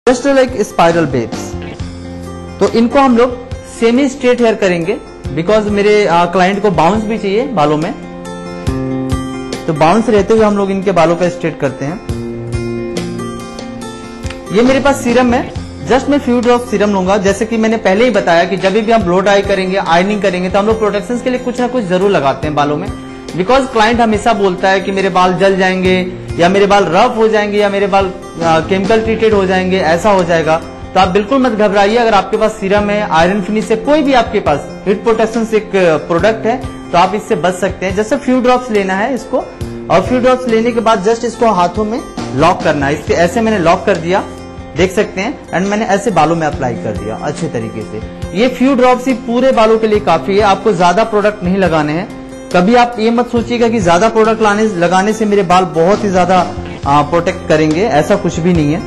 Just like spiral waves. तो इनको हम लोग सेमी स्ट्रेट हेयर करेंगे बिकॉज मेरे क्लाइंट को बाउंस भी चाहिए बालों में, तो बाउंस रहते हुए हम लोग इनके बालों का स्ट्रेट करते हैं। ये मेरे पास सीरम है, जस्ट मैं फ्यू ड्रॉप सीरम लूंगा। जैसे कि मैंने पहले ही बताया कि जब भी हम ब्लो ड्राई करेंगे, आयरनिंग करेंगे, तो हम लोग प्रोटेक्शन के लिए कुछ ना कुछ जरूर लगाते हैं बालों में। बिकॉज क्लाइंट हमेशा बोलता है कि मेरे बाल जल जाएंगे या मेरे बाल रफ हो जाएंगे या मेरे बाल केमिकल ट्रीटेड हो जाएंगे, ऐसा हो जाएगा। तो आप बिल्कुल मत घबराइए। अगर आपके पास सीरम है, आयरन फिनिश है, कोई भी आपके पास हीट प्रोटेक्शन एक प्रोडक्ट है, तो आप इससे बच सकते हैं। जैसे फ्यू ड्रॉप्स लेना है इसको, और फ्यू ड्रॉप्स लेने के बाद जस्ट इसको हाथों में लॉक करना है। इसके ऐसे मैंने लॉक कर दिया, देख सकते हैं, एंड मैंने ऐसे बालों में अप्लाई कर दिया अच्छे तरीके से। ये फ्यू ड्रॉप्स ही पूरे बालों के लिए काफी है, आपको ज्यादा प्रोडक्ट नहीं लगाने हैं। कभी आप ये मत सोचिएगा कि ज्यादा प्रोडक्ट लगाने से मेरे बाल बहुत ही ज्यादा प्रोटेक्ट करेंगे, ऐसा कुछ भी नहीं है।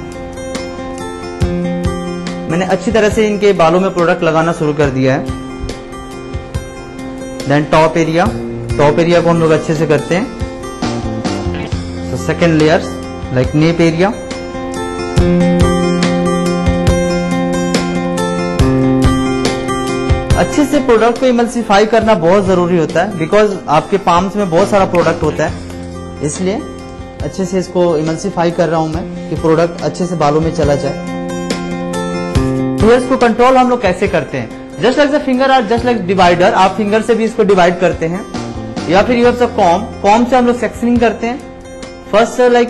मैंने अच्छी तरह से इनके बालों में प्रोडक्ट लगाना शुरू कर दिया है। देन टॉप एरिया को हम लोग अच्छे से करते हैं। तो second layers like nape area, अच्छे से प्रोडक्ट को इमल्सिफाई करना बहुत जरूरी होता है बिकॉज आपके पाम्स में बहुत सारा प्रोडक्ट होता है, इसलिए अच्छे से इसको इमल्सिफाई कर रहा हूं मैं कि प्रोडक्ट अच्छे से बालों में चला जाए। हेयर्स को कंट्रोल हम लोग कैसे करते हैं? Just like the finger are just like divider. आप फिंगर से भी इसको डिवाइड करते हैं, या फिर यू हैव द कॉम से हम लोग सेक्शनिंग करते हैं। फर्स्ट लाइक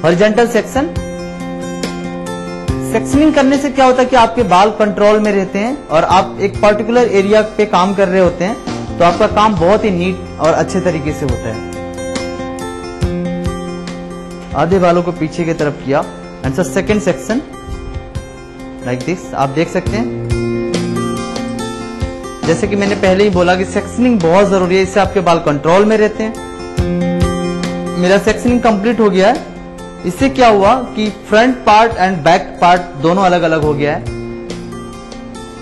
हॉरिजॉन्टल सेक्शनिंग करने से क्या होता है कि आपके बाल कंट्रोल में रहते हैं और आप एक पर्टिकुलर एरिया पे काम कर रहे होते हैं, तो आपका काम बहुत ही नीट और अच्छे तरीके से होता है। आधे बालों को पीछे की तरफ किया and second section like this, आप देख सकते हैं। जैसे कि मैंने पहले ही बोला कि सेक्शनिंग बहुत जरूरी है, इससे आपके बाल कंट्रोल में रहते हैं। मेरा सेक्शनिंग कंप्लीट हो गया है। इससे क्या हुआ कि front part and back part दोनों अलग अलग हो गया है।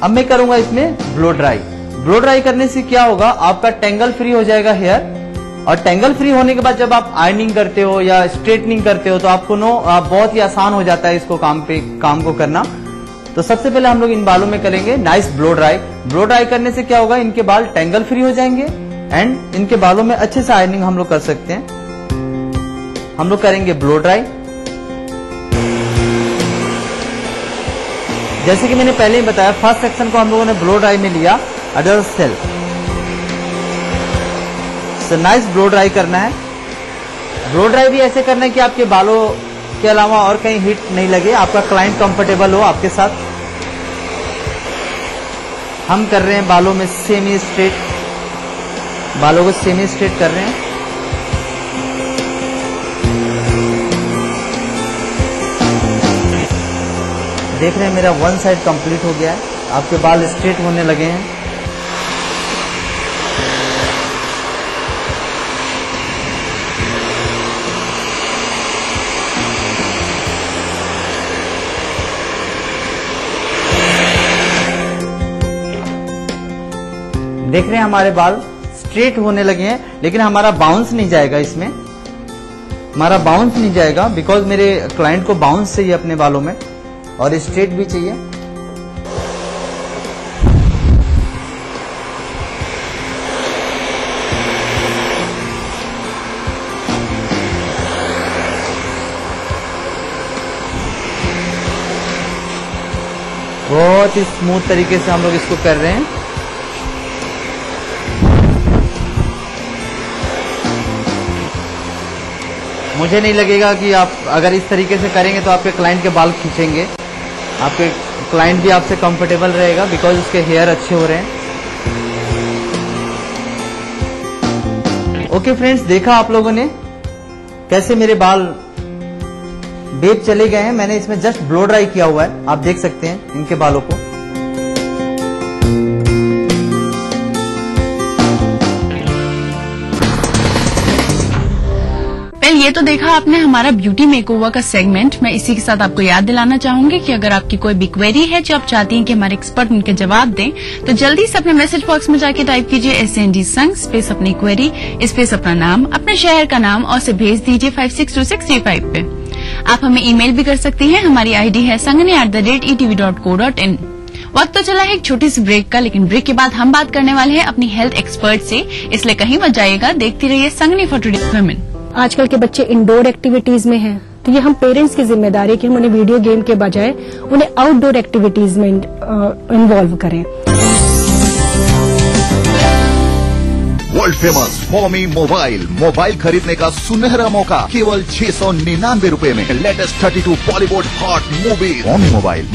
अब मैं करूंगा इसमें ब्लो ड्राई। ब्लो ड्राई करने से क्या होगा, आपका टेंगल फ्री हो जाएगा हेयर, और टेंगल फ्री होने के बाद जब आप आयरनिंग करते हो या स्ट्रेटनिंग करते हो तो आपको बहुत ही आसान हो जाता है इसको काम को करना। तो सबसे पहले हम लोग इन बालों में करेंगे nice blow dry. Blow dry करने से क्या होगा, इनके बाल टेंगल फ्री हो जाएंगे एंड इनके बालों में अच्छे से आयरनिंग हम लोग कर सकते हैं। हम लोग करेंगे ब्लो ड्राई। जैसे कि मैंने पहले ही बताया, फर्स्ट सेक्शन को हम लोगों ने ब्लो ड्राई में लिया, अडर सेल। सो नाइस ब्लो ड्राई करना है। ब्लो ड्राई भी ऐसे करना है कि आपके बालों के अलावा और कहीं हीट नहीं लगे, आपका क्लाइंट कंफर्टेबल हो आपके साथ। हम कर रहे हैं बालों में सेमी स्ट्रेट, बालों को सेमी स्ट्रेट कर रहे हैं। देख रहे हैं मेरा वन साइड कंप्लीट हो गया है, आपके बाल स्ट्रेट होने लगे हैं। देख रहे हैं हमारे बाल स्ट्रेट होने लगे हैं, लेकिन हमारा बाउंस नहीं जाएगा इसमें, हमारा बाउंस नहीं जाएगा बिकॉज मेरे क्लाइंट को बाउंस चाहिए अपने बालों में और स्ट्रेट भी चाहिए। बहुत ही स्मूथ तरीके से हम लोग इसको कर रहे हैं। मुझे नहीं लगेगा कि आप अगर इस तरीके से करेंगे तो आपके क्लाइंट के बाल खींचेंगे, आपके क्लाइंट भी आपसे कंफर्टेबल रहेगा बिकॉज उसके हेयर अच्छे हो रहे हैं। ओके फ्रेंड्स, देखा आप लोगों ने कैसे मेरे बाल वेव चले गए हैं। मैंने इसमें जस्ट ब्लो ड्राई किया हुआ है, आप देख सकते हैं इनके बालों को। ये तो देखा आपने हमारा ब्यूटी मेकओवर का सेगमेंट। मैं इसी के साथ आपको याद दिलाना चाहूंगी कि अगर आपकी कोई भी क्वेरी है जो आप चाहती हैं कि हमारे एक्सपर्ट उनके जवाब दें, तो जल्दी से अपने मैसेज बॉक्स में जाके टाइप कीजिए SND संग स्पेस अपनी क्वेरी स्पेस अपना नाम, अपने शहर का नाम और से भेज दीजिए 562635 पे। आप हमें ईमेल भी कर सकती हैं। हमारी आईडी है sangani@etv.co.in। वक्त तो चला है एक छोटी सी ब्रेक का, लेकिन ब्रेक के बाद हम बात करने वाले हैं अपनी हेल्थ एक्सपर्ट से, इसलिए कहीं मत जाइएगा। देखती रहिए संगनी फॉर टुडे वुमेन। आजकल के बच्चे इंडोर एक्टिविटीज में हैं, तो ये हम पेरेंट्स की जिम्मेदारी है कि हम उन्हें वीडियो गेम के बजाय उन्हें आउटडोर एक्टिविटीज में इन्वॉल्व करें। वर्ल्ड फेमस फॉमी मोबाइल खरीदने का सुनहरा मौका केवल 699 रुपए में। Latest 32 Bollywood hot movie. Foamy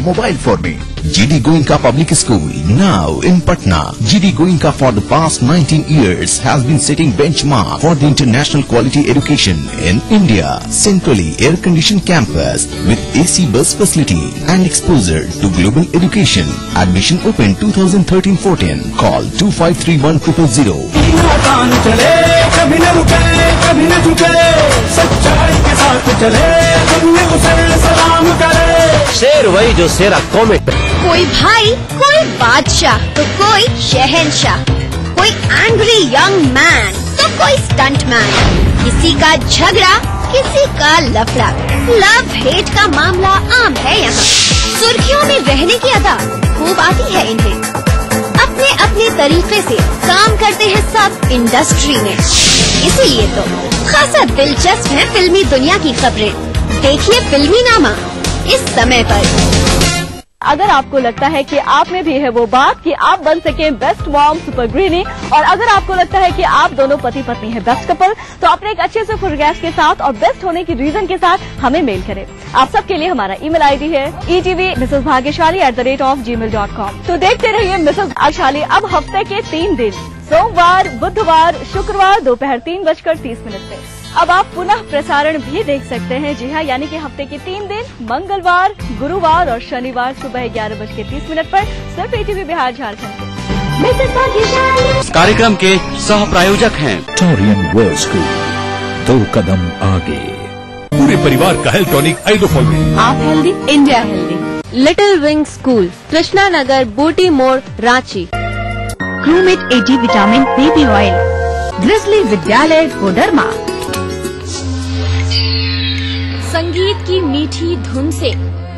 mobile for me. GD Goenka Public School, now in Patna. GD Goenka for the past 19 years has been setting benchmark for the international quality education in India. Centrally air-conditioned campus with AC bus facility and exposure to global education. Admission open 2013-14. Call 2531 000. चले कभी न रुके कभी न झुके, सच्चाई के साथ चले, दुनिया उसे सलाम करे। शेर वही जो शेरा कॉमेट। कोई भाई, कोई बादशाह, तो कोई शहंशाह, कोई एंग्री यंग मैन, तो कोई स्टंट मैन। किसी का झगड़ा, किसी का लफड़ा, लव हेट का मामला आम है यहाँ। सुर्खियों में रहने की अदा खूब आती है इन्हें। अपने अपने तरीके से काम करते हैं सब इंडस्ट्री में, इसीलिए तो खासा दिलचस्प है फिल्मी दुनिया की खबरें। देखिए फिल्मी नामा इस समय पर। अगर आपको लगता है कि आप में भी है वो बात कि आप बन सके बेस्ट मॉम सुपर गृहिणी, और अगर आपको लगता है कि आप दोनों पति पत्नी हैं बेस्ट कपल, तो अपने एक अच्छे से फोटोग्राफ के साथ और बेस्ट होने की रीजन के साथ हमें मेल करें। आप सबके लिए हमारा ईमेल आईडी है etv@gmail.com। तो देखते रहिए मिसेस भाग्यशाली अब हफ्ते के 3 दिन, सोमवार, बुधवार, शुक्रवार दोपहर 3:30 पे। अब आप पुनः प्रसारण भी देख सकते हैं। जी हाँ, यानी कि हफ्ते के 3 दिन, मंगलवार, गुरुवार और शनिवार सुबह 11:30 पर सिर्फ ETV बिहार झारखंड पे। इस कार्यक्रम के सह प्रायोजक हैं टोरियन वर्ल्ड स्कूल, 2 कदम आगे। पूरे परिवार का हेल्थ टॉनिक आइडोफॉल में। आप healthy, India healthy. Little Wing School, Krishna Nagar, Booty More, Ranchi. क्रूमेट 80 vitamin baby oil, Grizzly Vidyalaya Koderma. संगीत की मीठी धुन से,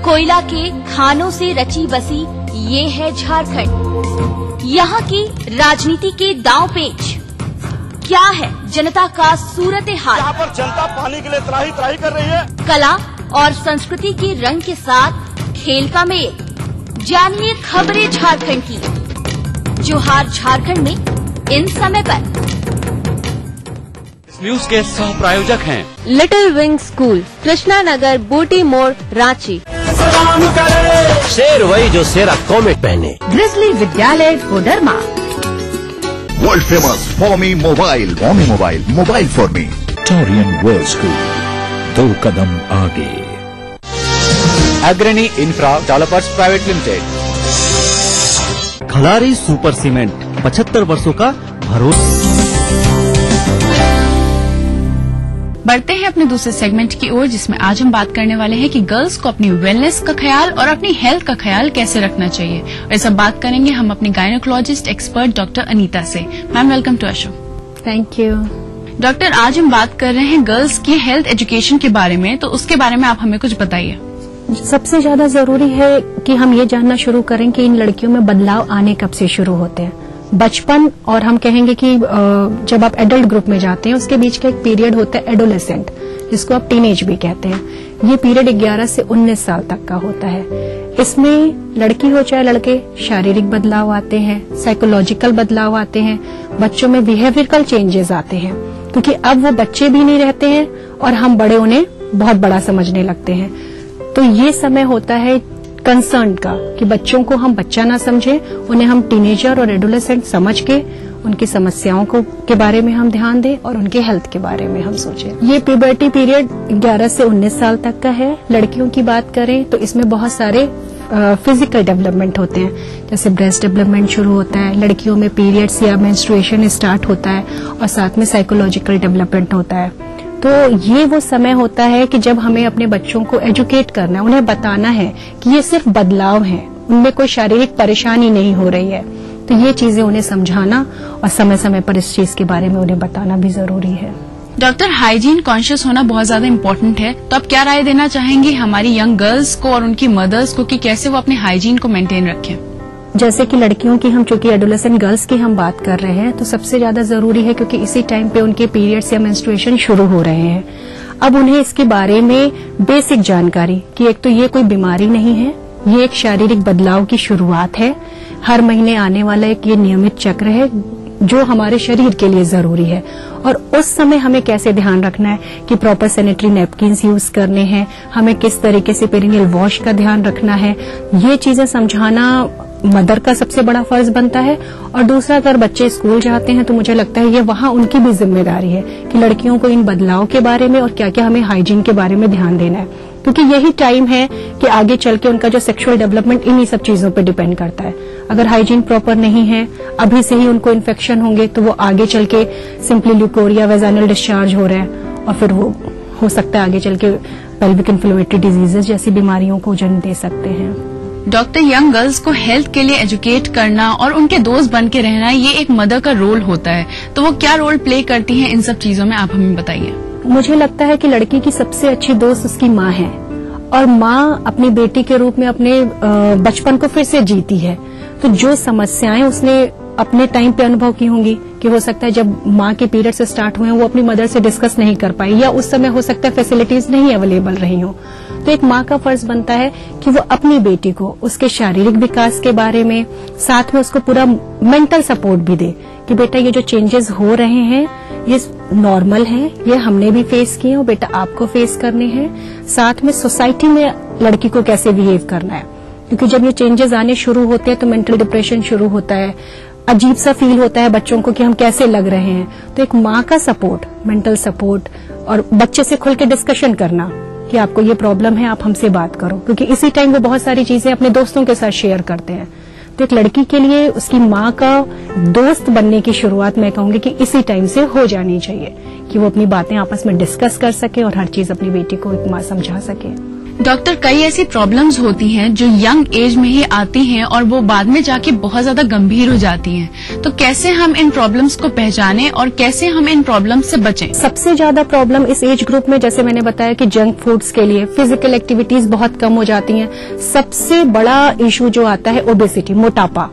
कोयला के खानों से रची बसी ये है झारखंड। यहाँ की राजनीति के दांव पेच क्या है, जनता का सूरत हाल। यहाँ पर जनता पानी के लिए त्राही कर रही है। कला और संस्कृति के रंग के साथ खेल का मेल। जानिए खबरें झारखंड की। जोहार झारखंड में इन समय पर। न्यूज के सह प्रायोजक हैं little Wing School, Krishna Nagar, Booty More, Ranchi. सलाम करे। शेर वही जो शेरा कॉमेट पहने। Grizzly Vidyalaya Koderma. World famous फॉमी mobile for me. Torian World School, 2 कदम आगे। अग्रणी infra developers private limited. Khalari super cement, 75 वर्षों का भरोसा। बढ़ते हैं अपने दूसरे सेगमेंट की ओर, जिसमें आज हम बात करने वाले हैं कि गर्ल्स को अपनी वेलनेस का ख्याल और अपनी हेल्थ का ख्याल कैसे रखना चाहिए। और सब बात करेंगे हम अपने गायनोकोलॉजिस्ट एक्सपर्ट डॉक्टर अनीता से। Ma'am, welcome to our show. Thank you. Doctor, आज हम बात कर रहे हैं गर्ल्स की हेल्थ एजुकेशन के बारे में, तो उसके बारे में आप हमें कुछ बताइए। सबसे ज्यादा जरूरी है कि हम ये जानना शुरू करें कि इन लड़कियों में बदलाव आने कब से शुरू होते हैं। बचपन और हम कहेंगे कि जब आप एडल्ट ग्रुप में जाते हैं उसके बीच का एक पीरियड होता है एडोलेसेंट, जिसको आप टीनेज भी कहते हैं। ये पीरियड 11 से 19 साल तक का होता है। इसमें लड़की हो चाहे लड़के, शारीरिक बदलाव आते हैं, साइकोलॉजिकल बदलाव आते हैं, बच्चों में बिहेवियरल चेंजेस आते हैं, क्योंकि अब वो बच्चे भी नहीं रहते हैं और हम बड़े उन्हें बहुत बड़ा समझने लगते हैं। तो ये समय होता है कंसर्न का कि बच्चों को हम बच्चा ना समझें, उन्हें हम टीनेजर और एडोलेसेंट समझ के उनकी समस्याओं के बारे में हम ध्यान दें और उनके हेल्थ के बारे में हम सोचें। ये प्यूबर्टी पीरियड 11 से 19 साल तक का है। लड़कियों की बात करें तो इसमें बहुत सारे फिजिकल डेवलपमेंट होते हैं, जैसे ब्रेस्ट डेवलपमेंट शुरू होता है, लड़कियों में पीरियड्स या मेंस्ट्रुएशन स्टार्ट होता है और साथ में साइकोलॉजिकल डेवलपमेंट होता है। तो ये वो समय होता है कि जब हमें अपने बच्चों को एजुकेट करना है, उन्हें बताना है कि ये सिर्फ बदलाव हैं, उनमें कोई शारीरिक परेशानी नहीं हो रही है। तो ये चीजें उन्हें समझाना और समय समय पर इस चीज के बारे में उन्हें बताना भी जरूरी है। डॉक्टर, हाइजीन कॉन्शियस होना बहुत ज्यादा इम्पोर्टेंट है, तो आप क्या राय देना चाहेंगे हमारी यंग गर्ल्स को और उनकी मदर्स को कि कैसे वो अपने हाइजीन को मेंटेन रखें? जैसे कि लड़कियों की हम चूंकि एडोलेसेंट गर्ल्स की हम बात कर रहे हैं, तो सबसे ज्यादा जरूरी है क्योंकि इसी टाइम पे उनके पीरियड्स या मेंस्ट्रुएशन शुरू हो रहे हैं। अब उन्हें इसके बारे में बेसिक जानकारी कि एक तो ये कोई बीमारी नहीं है, ये एक शारीरिक बदलाव की शुरुआत है, हर महीने आने वाला एक ये नियमित चक्र है जो हमारे शरीर के लिए जरूरी है। और उस समय हमें कैसे ध्यान रखना है कि प्रॉपर सैनिटरी नैपकिन्स यूज करने हैं, हमें किस तरीके से पेरिनियल वॉश का ध्यान रखना है, ये चीजें समझाना मदर का सबसे बड़ा फर्ज बनता है। और दूसरा, अगर बच्चे स्कूल जाते हैं तो मुझे लगता है ये वहां उनकी भी जिम्मेदारी है कि लड़कियों को इन बदलाव के बारे में और क्या क्या हमें हाइजीन के बारे में ध्यान देना है, क्योंकि यही टाइम है कि आगे चल के उनका जो सेक्सुअल डेवलपमेंट इन्हीं सब चीजों पर डिपेंड करता है। अगर हाइजीन प्रॉपर नहीं है, अभी से ही उनको इन्फेक्शन होंगे तो वो आगे चल के सिंपली ल्यूकोरिया, वेजाइनल डिस्चार्ज हो रहे हैं और फिर वो हो सकता है आगे चल के पेल्विक इन्फ्लेमेटरी डिजीजेज जैसी बीमारियों को जन्म दे सकते हैं। डॉक्टर, यंग गर्ल्स को हेल्थ के लिए एजुकेट करना और उनके दोस्त बन के रहना, ये एक मदर का रोल होता है, तो वो क्या रोल प्ले करती हैं इन सब चीजों में, आप हमें बताइए। मुझे लगता है कि लड़की की सबसे अच्छी दोस्त उसकी माँ है और माँ अपनी बेटी के रूप में अपने बचपन को फिर से जीती है। तो जो समस्याएं उसने अपने टाइम पे अनुभव की होंगी कि हो सकता है जब माँ के पीरियड से स्टार्ट हुए वो अपनी मदर से डिस्कस नहीं कर पाई, या उस समय हो सकता है फैसिलिटीज नहीं अवेलेबल रही हो, तो एक माँ का फर्ज बनता है कि वो अपनी बेटी को उसके शारीरिक विकास के बारे में, साथ में उसको पूरा मेंटल सपोर्ट भी दे कि बेटा ये जो चेंजेस हो रहे हैं ये नॉर्मल है, ये हमने भी फेस किए और बेटा आपको फेस करने हैं। साथ में सोसाइटी में लड़की को कैसे बिहेव करना है, क्योंकि जब ये चेंजेस आने शुरू होते हैं तो मेंटल डिप्रेशन शुरू होता है, अजीब सा फील होता है बच्चों को कि हम कैसे लग रहे हैं। तो एक माँ का सपोर्ट, मेंटल सपोर्ट और बच्चे से खुल के डिस्कशन करना कि आपको ये प्रॉब्लम है, आप हमसे बात करो, क्योंकि इसी टाइम वो बहुत सारी चीजें अपने दोस्तों के साथ शेयर करते हैं। तो एक लड़की के लिए उसकी माँ का दोस्त बनने की शुरुआत मैं कहूंगी कि इसी टाइम से हो जानी चाहिए कि वो अपनी बातें आपस में डिस्कस कर सके और हर चीज अपनी बेटी को एक माँ समझा सके। डॉक्टर, कई ऐसी प्रॉब्लम्स होती हैं जो यंग एज में ही आती हैं और वो बाद में जाके बहुत ज्यादा गंभीर हो जाती हैं, तो कैसे हम इन प्रॉब्लम्स को पहचानें और कैसे हम इन प्रॉब्लम्स से बचें? सबसे ज्यादा प्रॉब्लम इस एज ग्रुप में, जैसे मैंने बताया कि जंक फूड्स के लिए फिजिकल एक्टिविटीज बहुत कम हो जाती हैं। सबसे बड़ा इशू जो आता है ओबेसिटी, मोटापा।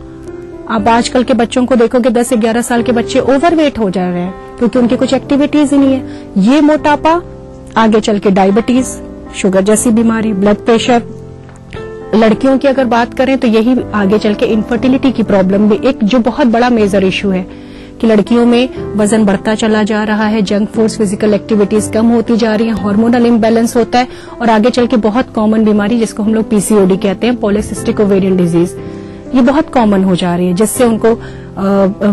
आप आजकल के बच्चों को देखोगे 10 से 11 साल के बच्चे ओवरवेट हो जा रहे हैं क्योंकि उनकी कुछ एक्टिविटीज ही नहीं है। ये मोटापा आगे चल के डायबिटीज, शुगर जैसी बीमारी, ब्लड प्रेशर, लड़कियों की अगर बात करें तो यही आगे चल के इनफर्टिलिटी की प्रॉब्लम भी एक जो बहुत बड़ा मेजर इशू है कि लड़कियों में वजन बढ़ता चला जा रहा है, जंक फूड्स, फिजिकल एक्टिविटीज कम होती जा रही है, हार्मोनल इम्बैलेंस होता है और आगे चल के बहुत कॉमन बीमारी जिसको हम लोग पीसीओडी कहते हैं, पॉलीसिस्टिक ओवेरियन डिजीज, ये बहुत कॉमन हो जा रही है, जिससे उनको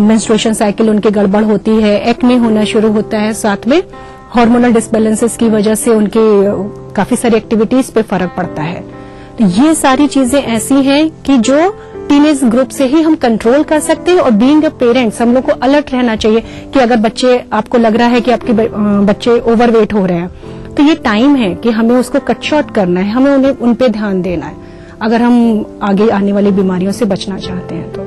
मेंस्ट्रुएशन साइकिल उनकी गड़बड़ होती है, एक्ने होना शुरू होता है, साथ में हार्मोनल डिसबैलेंसेस की वजह से उनके काफी सारी एक्टिविटीज पे फर्क पड़ता है। तो ये सारी चीजें ऐसी हैं कि जो टीनेज ग्रुप से ही हम कंट्रोल कर सकते हैं और बीइंग अ पेरेंट्स हम लोग को अलर्ट रहना चाहिए कि अगर बच्चे, आपको लग रहा है कि आपके बच्चे ओवरवेट हो रहे हैं तो ये टाइम है कि हमें उसको कट शॉर्ट करना है, हमें उन्हें उन पे ध्यान देना है अगर हम आगे आने वाली बीमारियों से बचना चाहते हैं। तो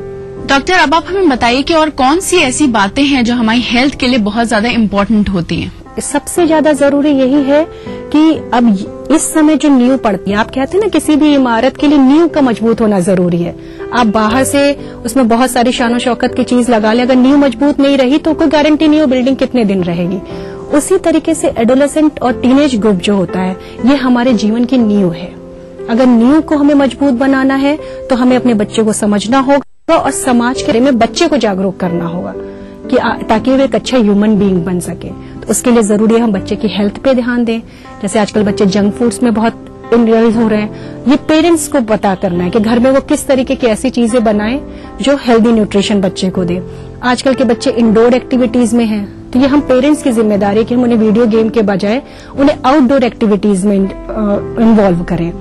डॉक्टर, अब आप हमें बताइए कि और कौन सी ऐसी बातें हैं जो हमारी हेल्थ के लिए बहुत ज्यादा इम्पोर्टेंट होती हैं? सबसे ज्यादा जरूरी यही है कि अब इस समय जो नींव पड़ती है, आप कहते हैं ना किसी भी इमारत के लिए नींव का मजबूत होना जरूरी है। आप बाहर से उसमें बहुत सारी शानो शौकत की चीज लगा ले, अगर नींव मजबूत नहीं रही तो कोई गारंटी नहीं हो बिल्डिंग कितने दिन रहेगी। उसी तरीके से एडोलेसेंट और टीनेज ग्रुप जो होता है ये हमारे जीवन की नींव है। अगर नींव को हमें मजबूत बनाना है तो हमें अपने बच्चे को समझना होगा और समाज के बारे में बच्चे को जागरूक करना होगा कि ताकि वो एक अच्छा ह्यूमन बीइंग बन सके। तो उसके लिए जरूरी है हम बच्चे की हेल्थ पे ध्यान दें। जैसे आजकल बच्चे जंक फूड्स में बहुत इंडल्ज हो रहे हैं, ये पेरेंट्स को पता करना है कि घर में वो किस तरीके की ऐसी चीजें बनाएं जो हेल्दी न्यूट्रिशन बच्चे को दे। आजकल के बच्चे इंडोर एक्टिविटीज में हैं, तो ये हम पेरेंट्स की जिम्मेदारी है कि हम उन्हें वीडियो गेम के बजाय उन्हें आउटडोर एक्टिविटीज में इन्वॉल्व करें।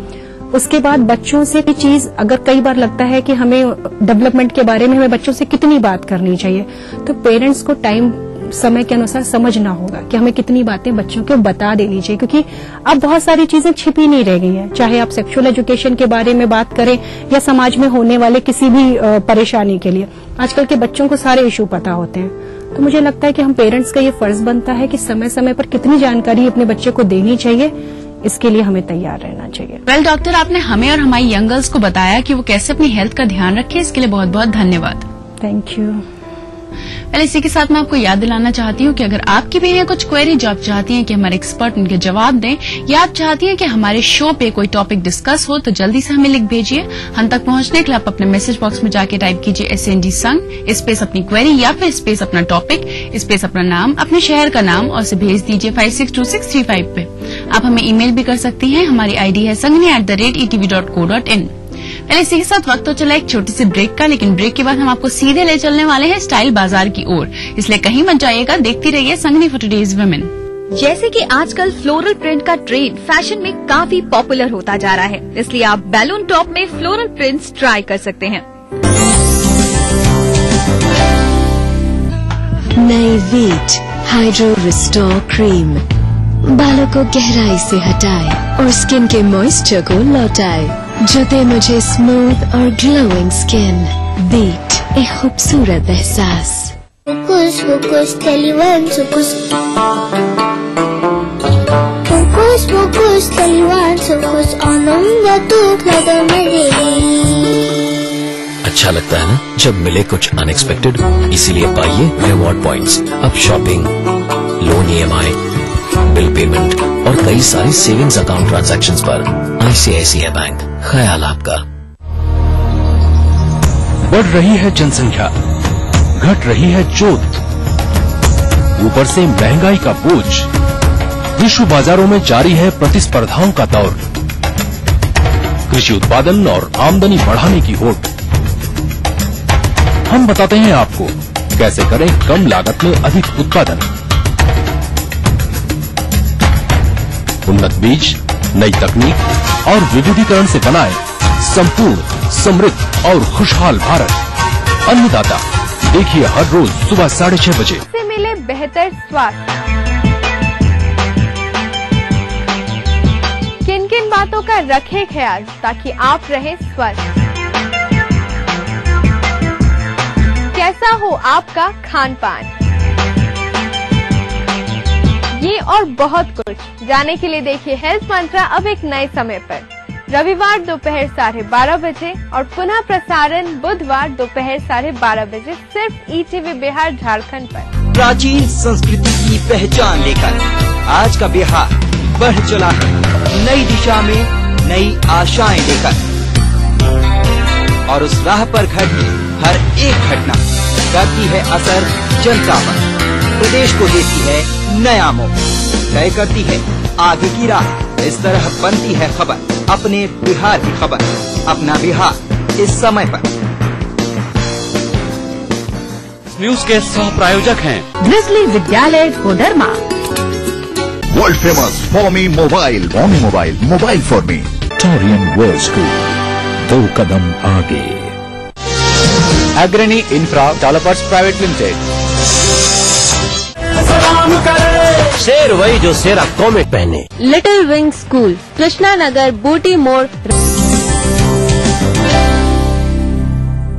उसके बाद बच्चों से भी चीज, अगर कई बार लगता है कि हमें डेवलपमेंट के बारे में हमें बच्चों से कितनी बात करनी चाहिए, तो पेरेंट्स को टाइम समय के अनुसार समझना होगा कि हमें कितनी बातें बच्चों को बता देनी चाहिए, क्योंकि अब बहुत सारी चीजें छिपी नहीं रह गई हैं। चाहे आप सेक्सुअल एजुकेशन के बारे में बात करें या समाज में होने वाले किसी भी परेशानी के लिए, आजकल के बच्चों को सारे इशू पता होते हैं। तो मुझे लगता है कि हम पेरेंट्स का ये फर्ज बनता है कि समय समय पर कितनी जानकारी अपने बच्चे को देनी चाहिए, इसके लिए हमें तैयार रहना चाहिए। वेल डॉक्टर, आपने हमें और हमारी यंग गर्ल्स को बताया कि वो कैसे अपनी हेल्थ का ध्यान रखें, इसके लिए बहुत बहुत धन्यवाद। Thank you. पहले इसी के साथ मैं आपको याद दिलाना चाहती हूँ कि अगर आपकी भी है कुछ क्वेरी जो आप चाहती हैं कि हमारे एक्सपर्ट उनके जवाब दें, या आप चाहती हैं कि हमारे शो पे कोई टॉपिक डिस्कस हो, तो जल्दी से हमें लिख भेजिए। हम तक पहुंचने के लिए आप अपने मैसेज बॉक्स में जाके टाइप कीजिए SNG संग, स्पेस अपनी क्वेरी या फिर स्पेस अपना टॉपिक, स्पेस अपना नाम, अपने शहर का नाम और से भेज दीजिए 562635 पे। आप हमें ईमेल भी कर सकती हैं। हमारी आईडी है sangni@etv.co.in। पहले इसी के साथ वक्त तो चला एक छोटी सी ब्रेक का, लेकिन ब्रेक के बाद हम आपको सीधे ले चलने वाले हैं स्टाइल बाजार की ओर, इसलिए कहीं मत जाइएगा, देखती रहिए संगनी फॉर टुडेज वुमेन। जैसे कि आजकल फ्लोरल प्रिंट का ट्रेंड फैशन में काफी पॉपुलर होता जा रहा है, इसलिए आप बैलून टॉप में फ्लोरल प्रिंट्स ट्राई कर सकते हैं। नई वीट हाइड्रो रिस्टोर क्रीम बालों को गहराई से हटाए और स्किन के मॉइस्चर को लौटाए, जो दे मुझे स्मूथ और ग्लोइंग स्किन। वीट, एक खूबसूरत एहसास। Focus, Taliban, focus, Taliban, focus on अच्छा लगता है ना जब मिले कुछ अनएक्सपेक्टेड, इसीलिए पाइए रिवॉर्ड पॉइंट्स। अब shopping, loan EMI, bill payment और कई सारी सेविंग्स अकाउंट ट्रांजैक्शंस पर ICICI बैंक, ख्याल आपका। बढ़ रही है जनसंख्या, घट रही है जोत, ऊपर से महंगाई का बोझ, विश्व बाजारों में जारी है प्रतिस्पर्धाओं का दौर, कृषि उत्पादन और आमदनी बढ़ाने की होड़। हम बताते हैं आपको कैसे करें कम लागत में अधिक उत्पादन। उन्नत बीज, नई तकनीक और विविधीकरण से बनाए संपूर्ण, समृद्ध और खुशहाल भारत। अन्नदाता देखिए हर रोज सुबह 6:30 बजे। से मिले बेहतर स्वास्थ्य। किन किन बातों का रखें ख्याल ताकि आप रहें स्वस्थ। कैसा हो आपका खान पान, ये और बहुत कुछ जानने के लिए देखिए हेल्थ मंत्रा अब एक नए समय पर, रविवार दोपहर 12:30 बजे और पुनः प्रसारण बुधवार दोपहर 12:30 बजे सिर्फ ETV बिहार झारखंड पर। प्राचीन संस्कृति की पहचान लेकर आज का बिहार बढ़ चला है नई दिशा में, नई आशाएं लेकर, और उस राह पर घटती हर एक घटना करती है असर जनता पर, प्रदेश को देती है नया मोड़, तय करती है आगे की राह। इस तरह बनती है खबर अपने बिहार की खबर, अपना बिहार इस समय पर। न्यूज के सह प्रायोजक हैं Grizzly Vidyalaya Koderma, world famous फॉर्मी mobile, mobile for me, Torian World School, 2 कदम आगे। अग्रणी इंफ्रा डेवलपर्स प्राइवेट लिमिटेड। शेर वही जो शेरा कॉमेट पहने। Little Wing School, Krishna Nagar, Booty More.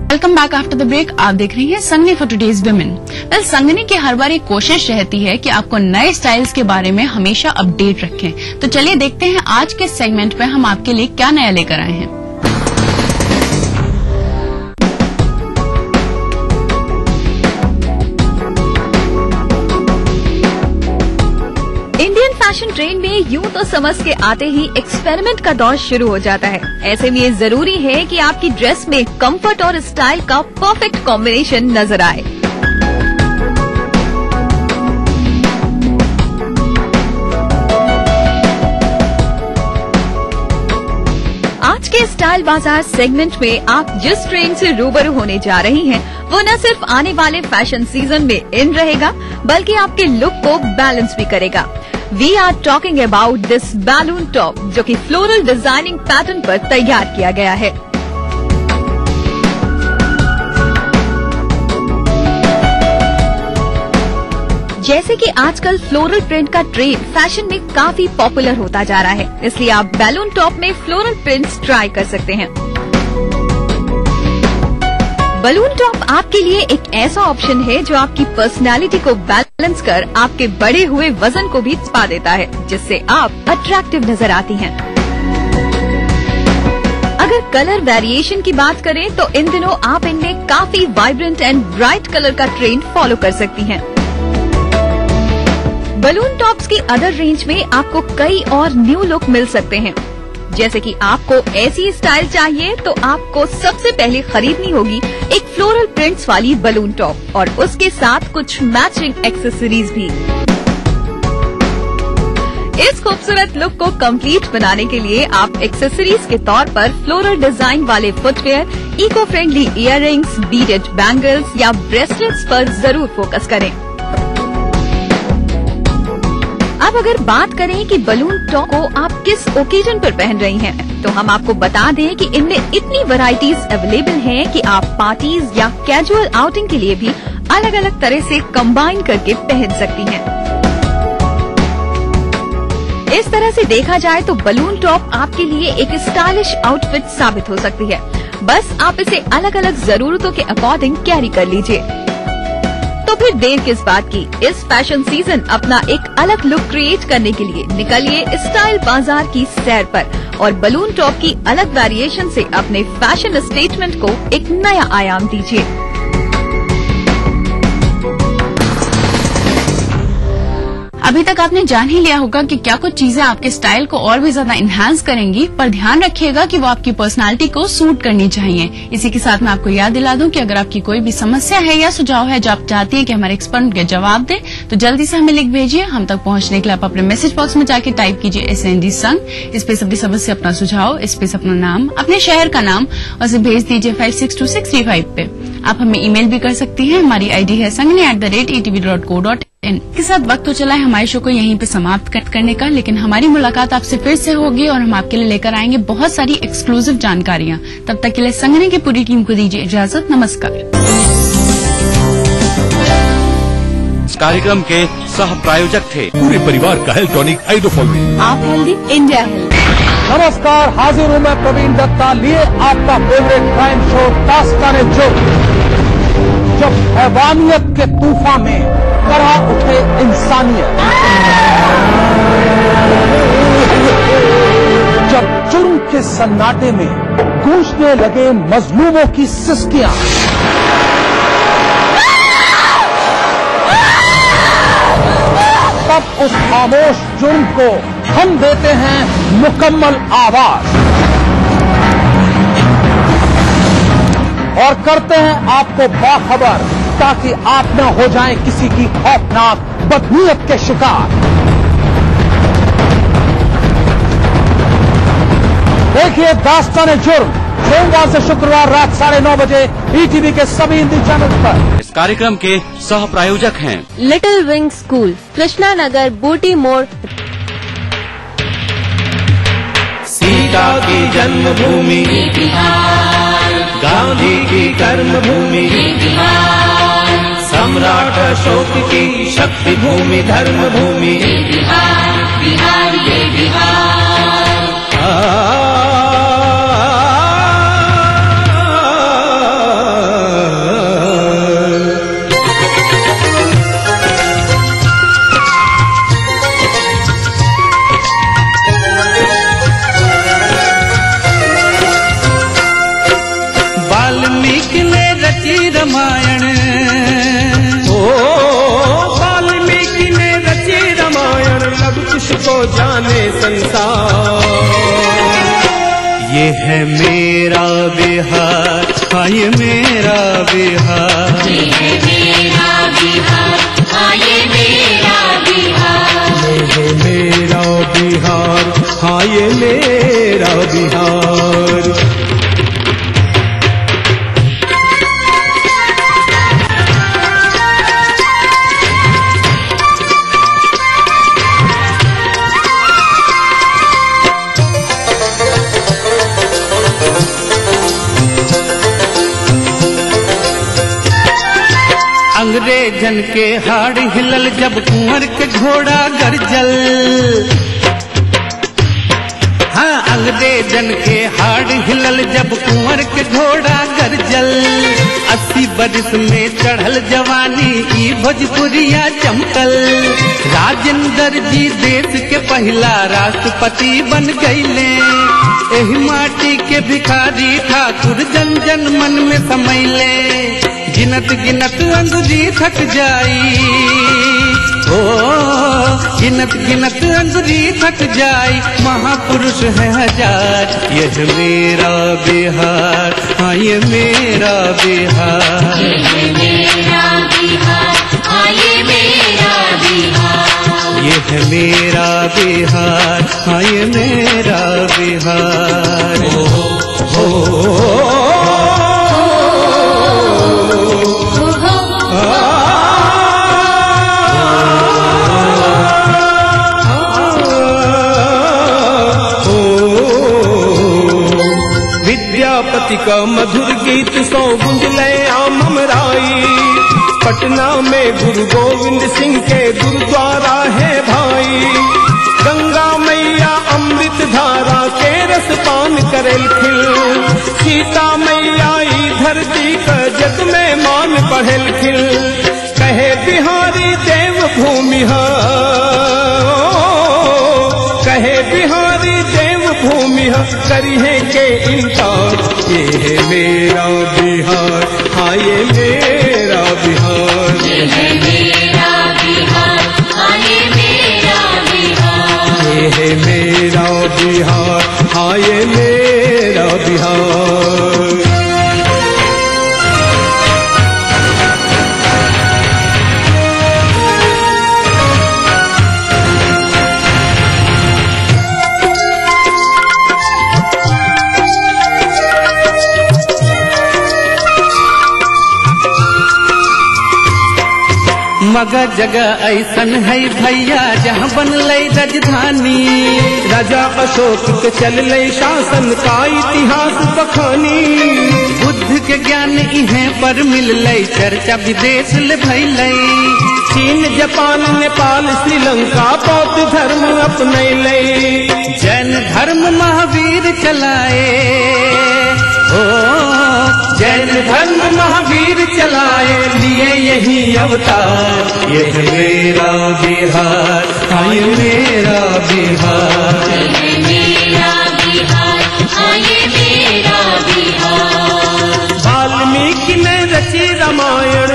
Welcome back after the break. आप देख रही हैं Sangini for today's women. Well, Sangini की हर बार एक कोशिश रहती है कि आपको नए स्टाइल्स के बारे में हमेशा अपडेट रखें। तो चलिए देखते हैं आज के सेगमेंट में हम आपके लिए क्या नया लेकर आए हैं। इंडियन फैशन ट्रेंड में यूं तो समझ के आते ही एक्सपेरिमेंट का दौर शुरू हो जाता है। ऐसे में ये जरूरी है कि आपकी ड्रेस में कंफर्ट और स्टाइल का परफेक्ट कॉम्बिनेशन नजर आए। आज के स्टाइल बाजार सेगमेंट में आप जिस ट्रेंड से रूबरू होने जा रही हैं, वो न सिर्फ आने वाले फैशन सीजन में इन रहेगा, बल्कि आपके लुक को बैलेंस भी करेगा। We are talking about this balloon top, जो कि फ्लोरल डिजाइनिंग पैटर्न पर तैयार किया गया है। जैसे कि आजकल फ्लोरल प्रिंट का ट्रेंड फैशन में काफी पॉपुलर होता जा रहा है, इसलिए आप बैलून टॉप में फ्लोरल प्रिंट्स ट्राई कर सकते हैं। बलून टॉप आपके लिए एक ऐसा ऑप्शन है जो आपकी पर्सनालिटी को बैलेंस कर आपके बढ़े हुए वजन को भी छुपा देता है, जिससे आप अट्रैक्टिव नजर आती हैं। अगर कलर वेरिएशन की बात करें तो इन दिनों आप इनमें काफी वाइब्रेंट एंड ब्राइट कलर का ट्रेंड फॉलो कर सकती हैं। बलून टॉप्स की अदर रेंज में आपको कई और न्यू लुक मिल सकते हैं। जैसे कि आपको ऐसी स्टाइल चाहिए तो आपको सबसे पहले खरीदनी होगी एक फ्लोरल प्रिंट्स वाली बलून टॉप और उसके साथ कुछ मैचिंग एक्सेसरीज भी। इस खूबसूरत लुक को कंप्लीट बनाने के लिए आप एक्सेसरीज के तौर पर फ्लोरल डिजाइन वाले footwear, eco friendly earrings, beaded bangles या ब्रेसलेट्स पर जरूर फोकस करें। अब अगर बात करें कि बलून टॉप को आप किस ओकेजन पर पहन रही हैं, तो हम आपको बता दें कि इनमें इतनी वैरायटीज अवेलेबल हैं कि आप पार्टीज या कैजुअल आउटिंग के लिए भी अलग अलग तरह से कंबाइन करके पहन सकती हैं। इस तरह से देखा जाए तो बलून टॉप आपके लिए एक स्टाइलिश आउटफिट साबित हो सकती है। बस आप इसे अलग अलग जरूरतों के अकॉर्डिंग कैरी कर लीजिए। तो फिर देर किस बात की, इस फैशन सीजन अपना एक अलग लुक क्रिएट करने के लिए निकलिए स्टाइल बाजार की सैर पर और बलून टॉप की अलग वेरिएशन से अपने फैशन स्टेटमेंट को एक नया आयाम दीजिए। अभी तक आपने जान ही लिया होगा कि क्या कुछ चीजें आपके स्टाइल को और भी ज्यादा इन्हांस करेंगी, पर ध्यान रखिएगा कि वो आपकी पर्सनालिटी को सूट करनी चाहिए। इसी के साथ मैं आपको याद दिला दूं कि अगर आपकी कोई भी समस्या है या सुझाव है जो आप चाहती हैं कि हमारे एक्सपर्ट उनके जवाब दें, तो जल्दी से हमें लिख भेजिए। हम तक पहुंचने के लिए आप अपने मैसेज बॉक्स में जाके टाइप कीजिए SND संग, स्पेस अपनी समस्या अपना सुझाव, स्पेस अपना नाम, अपने शहर का नाम और इसे भेज दीजिए 562635 पे। आप हमें ईमेल भी कर सकती हैं। हमारी ID है sangni@atv.co.in। के साथ वक्त तो चला है हमारे शो को यहीं पे समाप्त करने का, लेकिन हमारी मुलाकात आपसे फिर से होगी और हम आपके लिए लेकर आएंगे बहुत सारी एक्सक्लूसिव जानकारियां। तब तक के लिए संगनी की पूरी टीम को दीजिए इजाजत। नमस्कार। इस कार्यक्रम के सह प्रायोजक थे पूरे परिवार का हेल्थ टॉनिक हाइड्रोफॉल। आप हेल्दी, इंडिया हेल्दी। नमस्कार, हाजिर हूँ मैं प्रवीण दत्ता लिए आपका फेवरेट क्राइम शो दास्ताने जुर्म। जब हैवानियत के तूफान में करहा उठे इंसानियत, जब जुर्म के सन्नाटे में गूंजने लगे मजलूमों की सिसकियां, तब उस खामोश जुर्म को हम देते हैं मुकम्मल आवाज और करते हैं आपको बाखबर, ताकि आप न हो जाएं किसी की खौफनाक बदनीयत के शिकार। देखिए दास्ताने जुर्म सोमवार से शुक्रवार रात 9:30 बजे ETV के सभी हिंदी चैनल पर। इस कार्यक्रम के सह प्रायोजक हैं little Wing School, Krishna Nagar, Booty मोड़। सीता की जन्मभूमि, गांधी की कर्मभूमि, सम्राट अशोक की शक्ति भूमि, धर्म भूमि, बिहार ये वाल्मीकि ने रची रामायण, वाल्मीकि ने रची रामायण, लग कुछ को जाने संसार। ये है मेरा बिहार, हाँ ये मेरा बिहार, ये है मेरा बिहार, हाँ ये मेरा बिहार, ये है मेरा बिहार, हाँ ये मेरा बिहार। अंग्रेजन के हाड़ हिलल जब कुंवर के घोड़ा गरजल, हाँ अंग्रेजन के हाड़ हिलल जब कुंवर के घोड़ा गरजल। 80 बरिस में चढ़ल जवानी ई भोजपुरिया चमकल। राजेंद्र जी देश के पहला राष्ट्रपति बन गईले। एही माटी के भिखारी ठाकुर जन जन मन में समैले। गिनत गिनत अंगुरी थक जाई, ओ गिनत गिनत अंगुरी थक जाई। महापुरुष है हजार, यह मेरा बिहार, हाँ ये मेरा बिहार, यह मेरा बिहार, हाँ ये मेरा बिहार, यह मेरा बिहार, हाँ ये मेरा बिहार। विद्यापति का मधुर गीत सौ गुंज लय आमराई। पटना में गुरु गोविंद सिंह के गुरुद्वारा है भाई। गंगा मैया अमृत धारा के रस पान करेल खिल। सीता मैया ई धरती का जग में मान बढ़ेल खिल। कहे बिहारी देव भूमि कहे बिहारी देव भूमि करी है के इनकार। ये है मेरा बिहार, हाँ ये मेरा बिहार, ये है मेरा बिहार, हाँ ये मेरा बिहार, ये है मेरा बिहार, हाँ ये मेरा बिहार। मगर जगह ऐसन है भैया जहाँ बनल राजधानी। राजा अशोक के चल शासन का इतिहास बखानी। बुद्ध के ज्ञान इहे पर मिल चर्चा विदेश ले भैल। चीन जापान नेपाल श्रीलंका बौद्ध धर्म अपने जैन धर्म महावीर चलाए। ओ जैन धर्म महावीर चलाए, लिए यही अवतार। ये मेरा बिहार, हाँ ये मेरा बिहार, ये मेरा बिहार, हाँ ये मेरा बिहार। वाल्मीकि ने रची रामायण,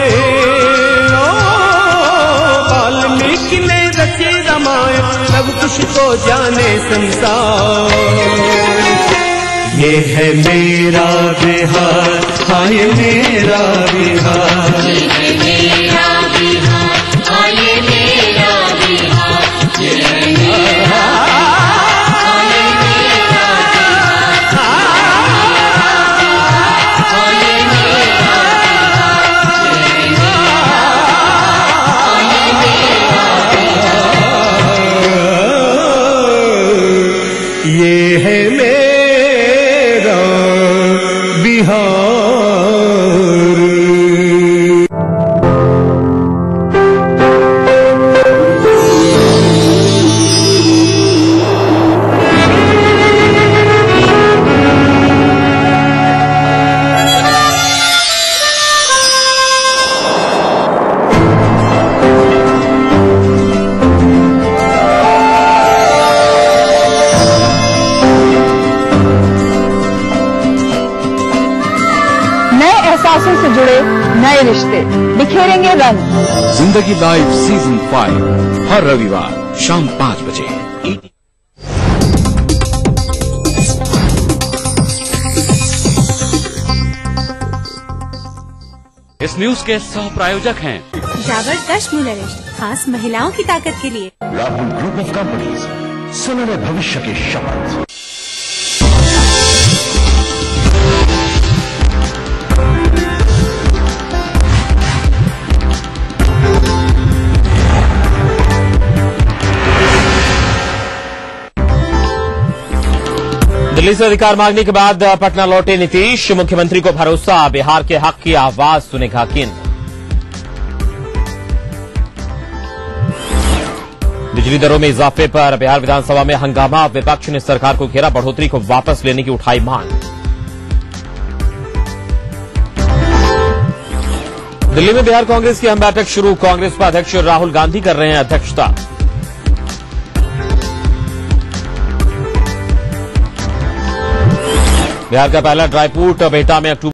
वाल्मीकि ने रची रामायण। सब कुछ को जाने संसार। ये है मेरा बिहार, हाँ ये मेरा बिहार, ये है मेरा बिहार, हाँ ये मेरा बिहार, ये है मेरा बिहार, हाँ ये मेरा बिहार, हाँ ये मेरा बिहार, ये है मेरा से जुड़े नए रिश्ते बिखेरेंगे रंग। जिंदगी लाइव सीजन 5 हर रविवार शाम 5 बजे। इस न्यूज के सह प्रायोजक हैं डाबर डस्ट मूलरिस्ट, खास महिलाओं की ताकत के लिए। राहुल ग्रुप ऑफ कंपनीज, सुनहरे भविष्य की शपथ। दिल्ली से अधिकार मांगने के बाद पटना लौटे नीतीश, मुख्यमंत्री को भरोसा, बिहार के हक की आवाज सुनेगा केंद्र। बिजली दरों में इजाफे पर बिहार विधानसभा में हंगामा, विपक्ष ने सरकार को घेरा, बढ़ोतरी को वापस लेने की उठाई मांग। दिल्ली में बिहार कांग्रेस की अहम बैठक शुरू। कांग्रेस उपाध्यक्ष राहुल गांधी कर रहे हैं अध्यक्षता। बिहार का पहला ड्राई पोर्ट बिहटा में अक्टूबर